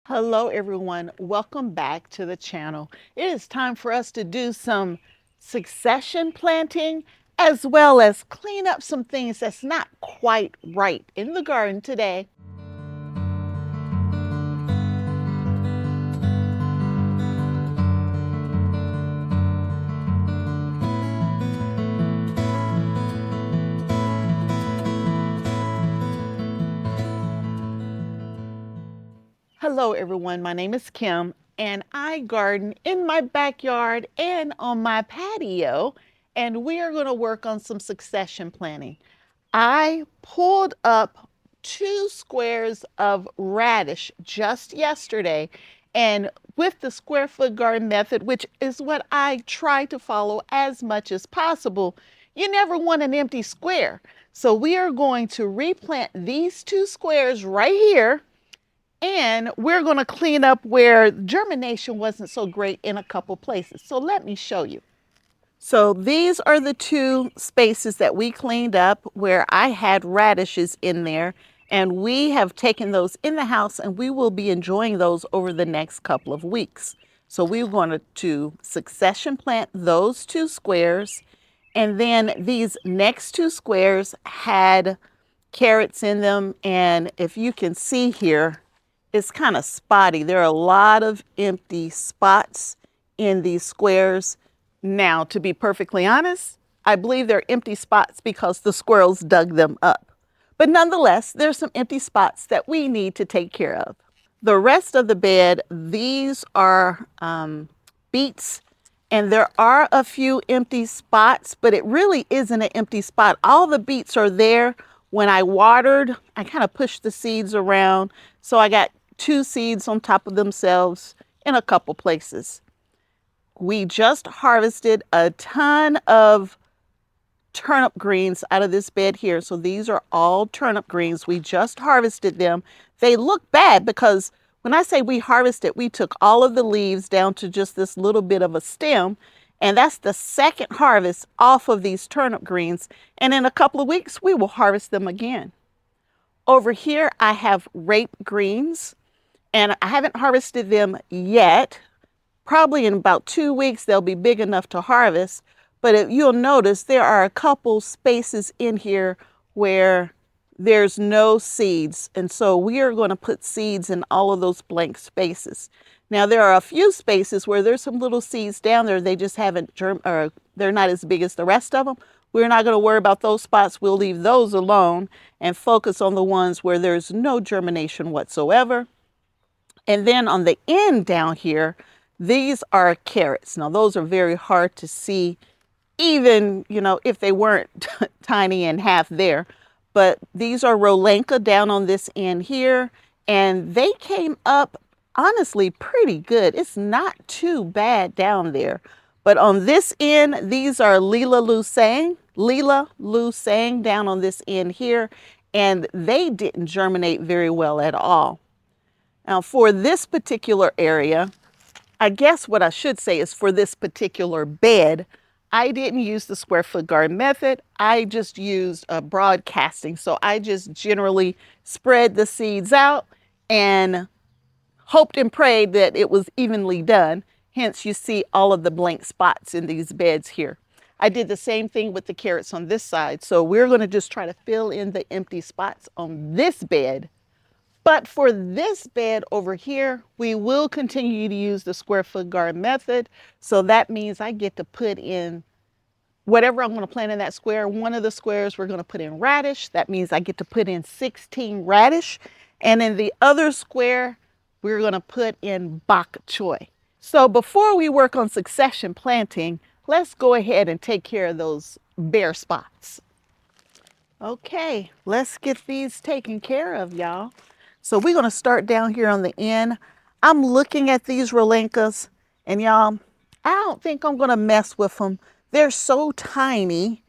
Hello everyone, welcome back to the channel. It is time for us to do some succession planting as well as clean up some things that's not quite right in the garden today. Hello everyone, my name is Kim and I garden in my backyard and on my patio, and we are going to work on some succession planting. I pulled up 2 squares of radish just yesterday, and with the square foot garden method, which is what I try to follow as much as possible, you never want an empty square. So we are going to replant these 2 squares right here, and we're going to clean up where germination wasn't so great in a couple places. So let me show you. So these are the 2 spaces that we cleaned up where I had radishes in there, and we have taken those in the house and we will be enjoying those over the next couple of weeks. So we're going to succession plant those 2 squares, and then these next 2 squares had carrots in them, and if you can see here, it's kind of spotty. There are a lot of empty spots in these squares. Now, to be perfectly honest, I believe they're empty spots because the squirrels dug them up. But nonetheless, there's some empty spots that we need to take care of. The rest of the bed, these are beets, and there are a few empty spots, but it really isn't an empty spot. All the beets are there. When I watered, I kind of pushed the seeds around, so I got 2 seeds on top of themselves in a couple places. We just harvested a ton of turnip greens out of this bed here. So these are all turnip greens. We just harvested them. They look bad because when I say we harvested, we took all of the leaves down to just this little bit of a stem. And that's the second harvest off of these turnip greens. And in a couple of weeks, we will harvest them again. Over here, I have rape greens, and I haven't harvested them yet. Probably in about 2 weeks, they'll be big enough to harvest. But you'll notice there are a couple spaces in here where there's no seeds. And so we are going to put seeds in all of those blank spaces. Now, there are a few spaces where there's some little seeds down there. They just haven't or they're not as big as the rest of them. We're not going to worry about those spots. We'll leave those alone and focus on the ones where there's no germination whatsoever. And then on the end down here, these are carrots. Now, those are very hard to see, even, if they weren't tiny and half there. But these are Rolanka down on this end here, and they came up, honestly, pretty good. It's not too bad down there. But on this end, these are Lila Lusang down on this end here, and they didn't germinate very well at all. Now, for this particular area, I guess what I should say is for this particular bed, I didn't use the square foot garden method. I just used broadcasting. So I just generally spread the seeds out and hoped and prayed that it was evenly done. Hence, you see all of the blank spots in these beds here. I did the same thing with the carrots on this side. So we're going to just try to fill in the empty spots on this bed. But for this bed over here, we will continue to use the square foot garden method. So that means I get to put in whatever I'm going to plant in that square. One of the squares we're going to put in radish. That means I get to put in 16 radish. And in the other square, we're going to put in bok choy. So before we work on succession planting, let's go ahead and take care of those bare spots. Okay, let's get these taken care of, y'all. So we're going to start down here on the end. I'm looking at these Rolankas, and y'all, I don't think I'm going to mess with them. They're so tiny,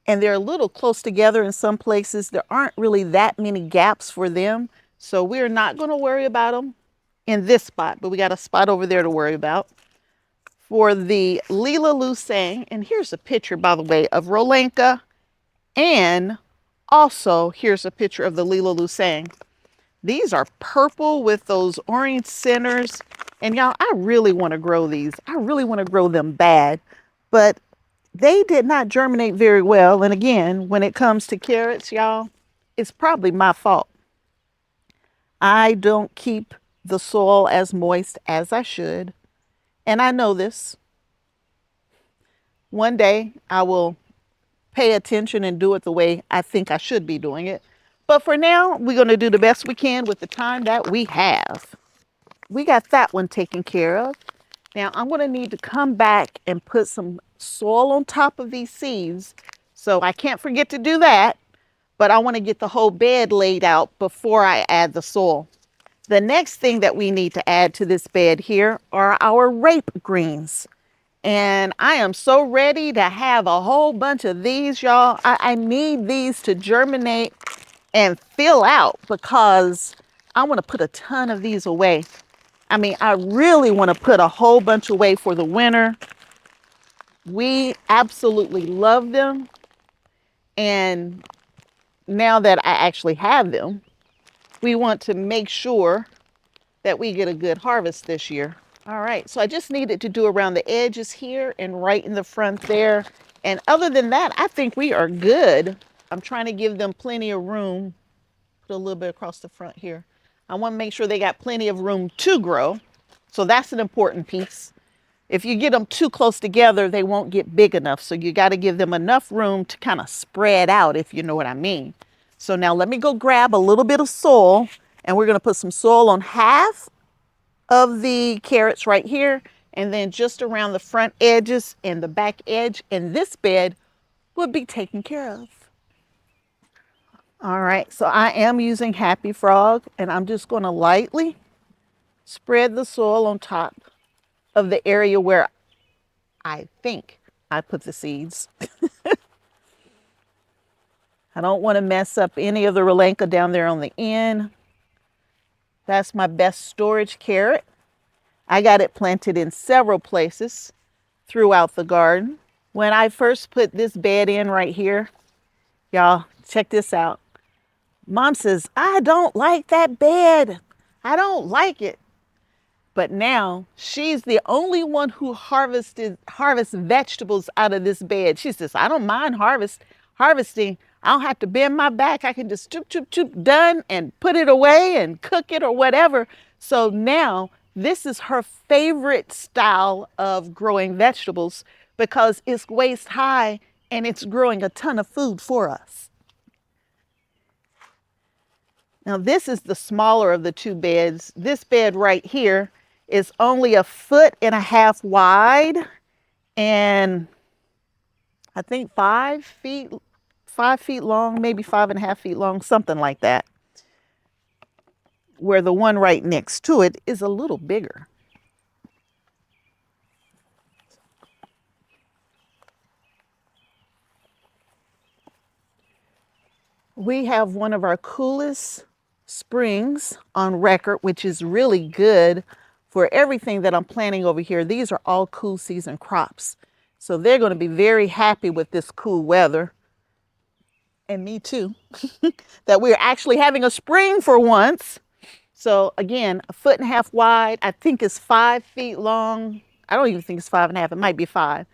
and they're a little close together in some places. There aren't really that many gaps for them. So we're not going to worry about them in this spot, but we got a spot over there to worry about. For the Lila Lusang, and here's a picture, by the way, of Rolanka, and also here's a picture of the Lila Lusang. These are purple with those orange centers. And y'all, I really want to grow these. I really want to grow them bad. But they did not germinate very well. And again, when it comes to carrots, y'all, it's probably my fault. I don't keep the soil as moist as I should. And I know this. One day I will pay attention and do it the way I think I should be doing it. But for now, we're going to do the best we can with the time that we have. We got that one taken care of. Now I'm going to need to come back and put some soil on top of these seeds. So I can't forget to do that, but I want to get the whole bed laid out before I add the soil. The next thing that we need to add to this bed here are our rape greens. And I am so ready to have a whole bunch of these, y'all. I need these to germinate and fill out because I want to put a ton of these away. I mean, I really want to put a whole bunch away for the winter. We absolutely love them. And now that I actually have them, we want to make sure that we get a good harvest this year. All right, so I just needed to do around the edges here and right in the front there. And other than that, I think we are good. I'm trying to give them plenty of room. Put a little bit across the front here. I want to make sure they got plenty of room to grow. So that's an important piece. If you get them too close together, they won't get big enough. So you got to give them enough room to kind of spread out, if you know what I mean. So now let me go grab a little bit of soil, and we're going to put some soil on half of the carrots right here, and then just around the front edges and the back edge, and this bed will be taken care of. All right, so I am using Happy Frog, and I'm just going to lightly spread the soil on top of the area where I think I put the seeds. I don't want to mess up any of the Relenka down there on the end. That's my best storage carrot. I got it planted in several places throughout the garden. When I first put this bed in right here, y'all, check this out. Mom says, I don't like that bed. I don't like it. But now she's the only one who harvests vegetables out of this bed. She says, I don't mind harvesting. I don't have to bend my back. I can just choop, done and put it away and cook it or whatever. So now this is her favorite style of growing vegetables because it's waist high and it's growing a ton of food for us. Now this is the smaller of the two beds. This bed right here is only 1.5 feet wide and I think 5 feet long, maybe 5.5 feet long, something like that. Where the one right next to it is a little bigger. We have one of our coolest springs on record, which is really good for everything that I'm planting over here. These are all cool season crops. So they're going to be very happy with this cool weather. And me too, that we're actually having a spring for once. So again, 1.5 feet wide, I think it's 5 feet long. I don't even think it's 5.5, it might be 5.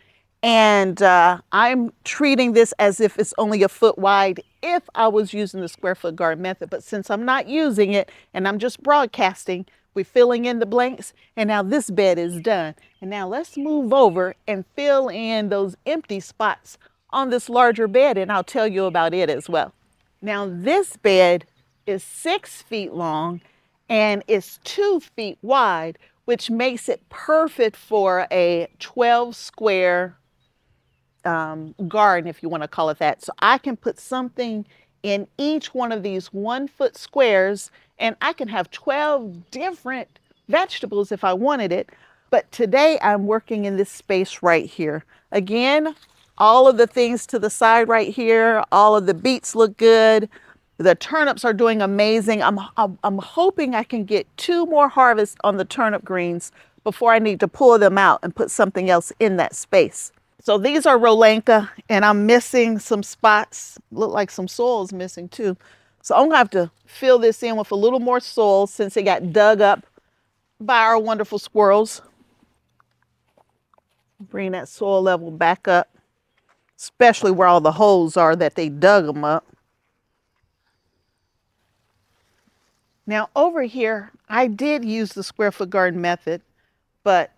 And I'm treating this as if it's only 1 foot wide if I was using the square foot garden method. But since I'm not using it and I'm just broadcasting, we're filling in the blanks. And now this bed is done. And now let's move over and fill in those empty spots on this larger bed. And I'll tell you about it as well. Now this bed is 6 feet long and it's 2 feet wide, which makes it perfect for a 12 square garden, if you want to call it that. So I can put something in each one of these 1 foot squares and I can have 12 different vegetables if I wanted it. But today I'm working in this space right here. Again, all of the things to the side right here, all of the beets look good. The turnips are doing amazing. I'm hoping I can get 2 more harvests on the turnip greens before I need to pull them out and put something else in that space. So these are Relenka, and I'm missing some spots. Look like some soil is missing too. So I'm gonna have to fill this in with a little more soil since it got dug up by our wonderful squirrels. Bring that soil level back up, especially where all the holes are that they dug them up. Now over here, I did use the square foot garden method, but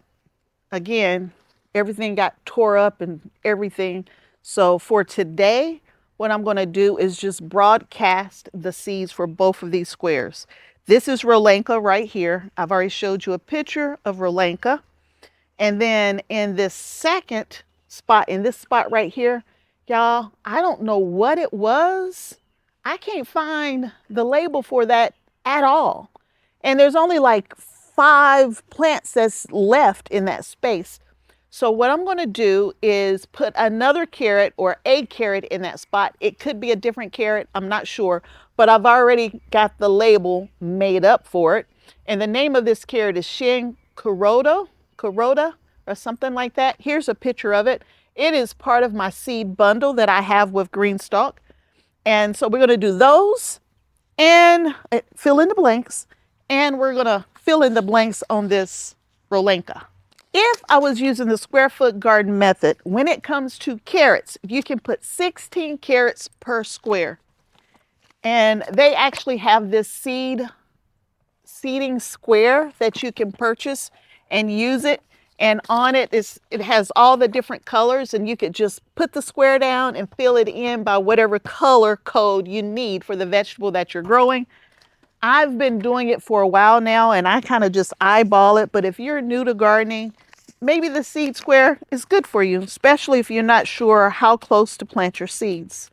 again, everything got tore up and everything. So for today, what I'm going to do is just broadcast the seeds for both of these squares. This is Rolanka right here. I've already showed you a picture of Rolanka. And then in this second spot, in this spot right here, y'all, I don't know what it was. I can't find the label for that at all. And there's only like 5 plants that's left in that space. So what I'm going to do is put another carrot or a carrot in that spot. It could be a different carrot, I'm not sure, but I've already got the label made up for it. And the name of this carrot is Shin Kuroda or something like that. Here's a picture of it. It is part of my seed bundle that I have with GreenStalk. And so we're going to do those and fill in the blanks. And we're going to fill in the blanks on this Rolanka. If I was using the square foot garden method, when it comes to carrots, you can put 16 carrots per square. And they actually have this seeding square that you can purchase and use it. And on it has all the different colors, and you could just put the square down and fill it in by whatever color code you need for the vegetable that you're growing. I've been doing it for a while now, and I kind of just eyeball it. But if you're new to gardening, maybe the seed square is good for you, especially if you're not sure how close to plant your seeds.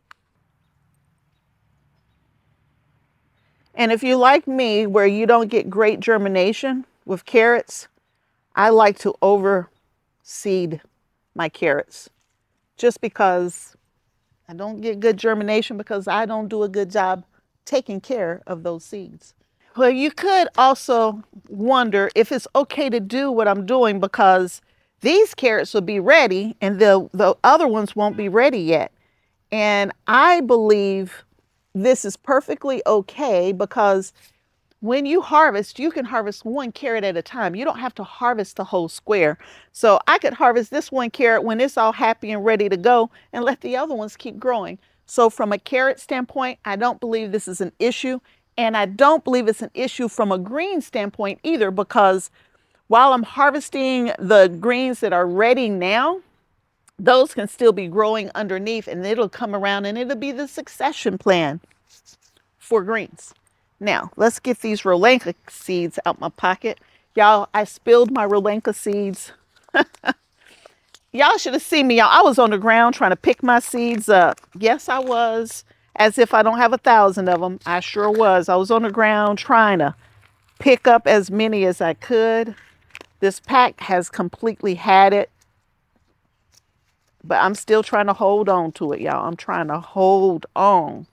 And if you like me, where you don't get great germination with carrots, I like to overseed my carrots just because I don't get good germination because I don't do a good job taking care of those seeds. Well, you could also wonder if it's okay to do what I'm doing because these carrots will be ready and the other ones won't be ready yet. And I believe this is perfectly okay because when you harvest, you can harvest 1 carrot at a time. You don't have to harvest the whole square. So I could harvest this 1 carrot when it's all happy and ready to go and let the other ones keep growing. So from a carrot standpoint, I don't believe this is an issue. And I don't believe it's an issue from a green standpoint either, because while I'm harvesting the greens that are ready now, those can still be growing underneath and it'll come around and it'll be the succession plan for greens. Now, let's get these Rolanka seeds out my pocket. Y'all, I spilled my Rolanka seeds. Y'all should have seen me, y'all. I was on the ground trying to pick my seeds up. Yes, I was. As if I don't have 1,000 of them. I sure was. I was on the ground trying to pick up as many as I could. This pack has completely had it. But I'm still trying to hold on to it, y'all. I'm trying to hold on.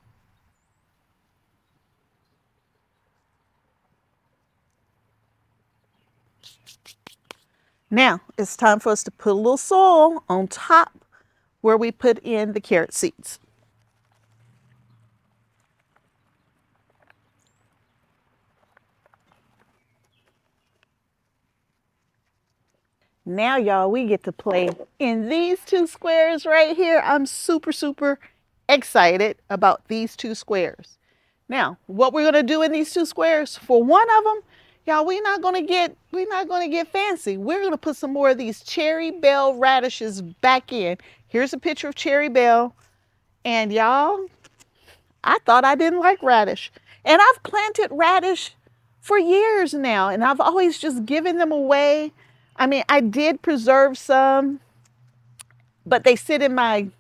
Now, it's time for us to put a little soil on top where we put in the carrot seeds. Now, y'all, we get to play in these 2 squares right here. I'm super, super excited about these 2 squares. Now, what we're gonna do in these 2 squares, for one of them, y'all, we're not gonna get fancy. We're gonna put some more of these cherry bell radishes back in. Here's a picture of cherry bell, and y'all, I thought I didn't like radish, and I've planted radish for years now, and I've always just given them away. I mean, I did preserve some, but they sit in my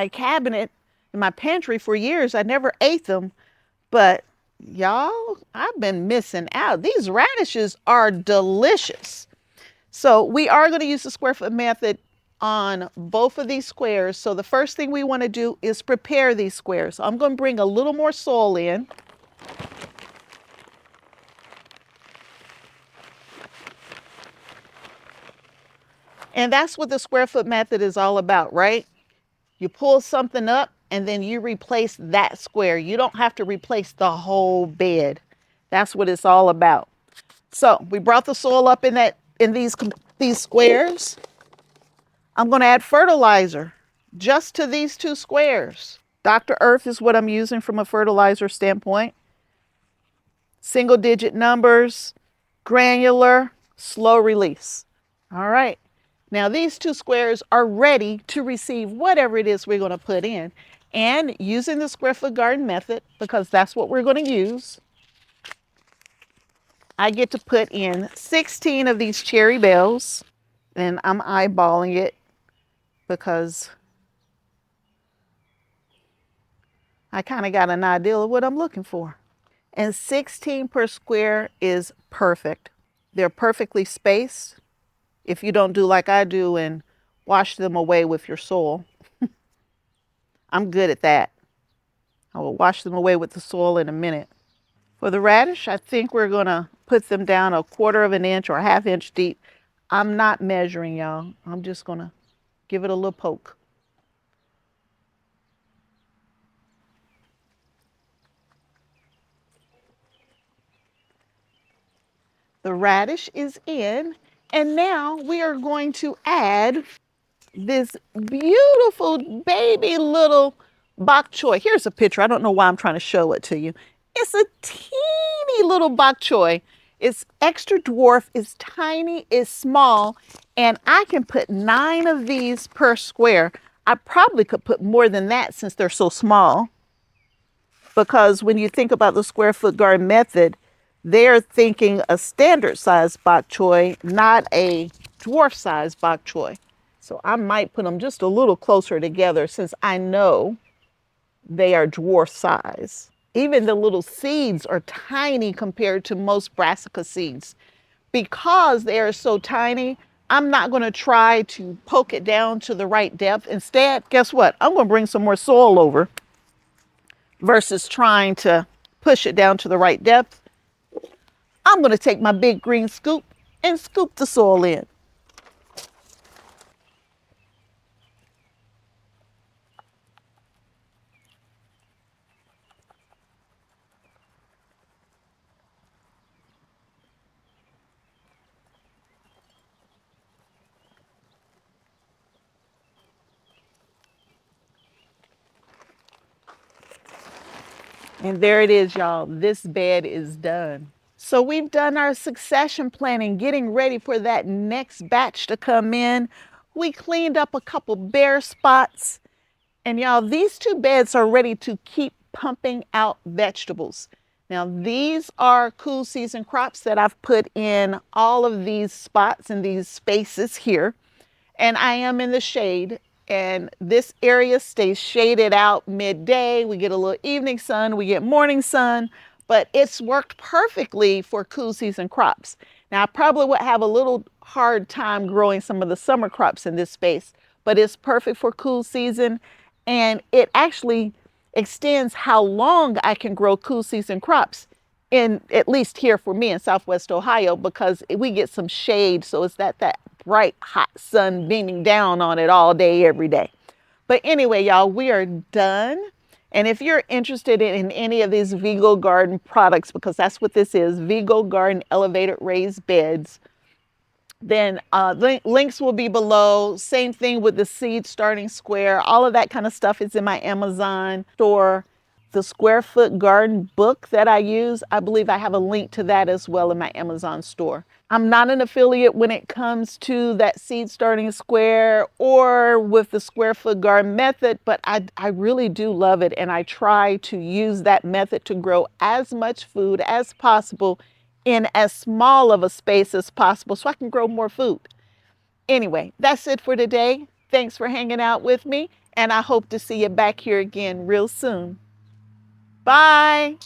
cabinet, in my pantry for years. I never ate them. But y'all, I've been missing out. These radishes are delicious. So we are going to use the square foot method on both of these squares. So the first thing we want to do is prepare these squares. So I'm going to bring a little more soil in. And that's what the square foot method is all about, right? You pull something up and then you replace that square. You don't have to replace the whole bed. That's what it's all about. So we brought the soil up in these squares. I'm going to add fertilizer just to these 2 squares. Dr. Earth is what I'm using from a fertilizer standpoint. Single digit numbers, granular, slow release. All right. Now these 2 squares are ready to receive whatever it is we're going to put in. And using the square foot garden method, because that's what we're going to use, I get to put in 16 of these cherry bells. And I'm eyeballing it because I kind of got an idea of what I'm looking for. And 16 per square is perfect. They're perfectly spaced. If you don't do like I do and wash them away with your soil, I'm good at that. I will wash them away with the soil in a minute. For the radish, I think we're going to put them down 1/4 of an inch or 1/2 inch deep. I'm not measuring, y'all. I'm just going to give it a little poke. The radish is in, and now we are going to add this beautiful baby little bok choy. Here's a picture. I don't know why I'm trying to show it to you. It's a teeny little bok choy. It's extra dwarf, it's tiny, it's small, and I can put 9 of these per square. I probably could put more than that since they're so small, because when you think about the square foot garden method, they're thinking a standard size bok choy, not a dwarf size bok choy. So I might put them just a little closer together since I know they are dwarf size. Even the little seeds are tiny compared to most brassica seeds. Because they are so tiny, I'm not going to try to poke it down to the right depth. Instead, guess what? I'm going to bring some more soil over versus trying to push it down to the right depth. I'm going to take my big green scoop and scoop the soil in. And there it is, y'all. This bed is done. So we've done our succession planning, getting ready for that next batch to come in. We cleaned up a couple bare spots. And y'all, these 2 beds are ready to keep pumping out vegetables. Now, these are cool season crops that I've put in all of these spots and these spaces here. And I am in the shade, and this area stays shaded out midday. We get a little evening sun, we get morning sun, but it's worked perfectly for cool season crops. Now, I probably would have a little hard time growing some of the summer crops in this space, but it's perfect for cool season, and it actually extends how long I can grow cool season crops, in at least here for me in Southwest Ohio, because we get some shade, so it's that bright hot sun beaming down on it all day every day. But anyway, y'all, we are done. And if you're interested in any of these Vigo Garden products, because that's what this is, Vigo Garden elevated raised beds, then links will be below. Same thing with the seed starting square. All of that kind of stuff is in my Amazon store. The square foot garden book that I use, I believe I have a link to that as well in my Amazon store. I'm not an affiliate when it comes to that seed starting square or with the square foot garden method, but I really do love it. And I try to use that method to grow as much food as possible in as small of a space as possible so I can grow more food. Anyway, that's it for today. Thanks for hanging out with me, and I hope to see you back here again real soon. Bye.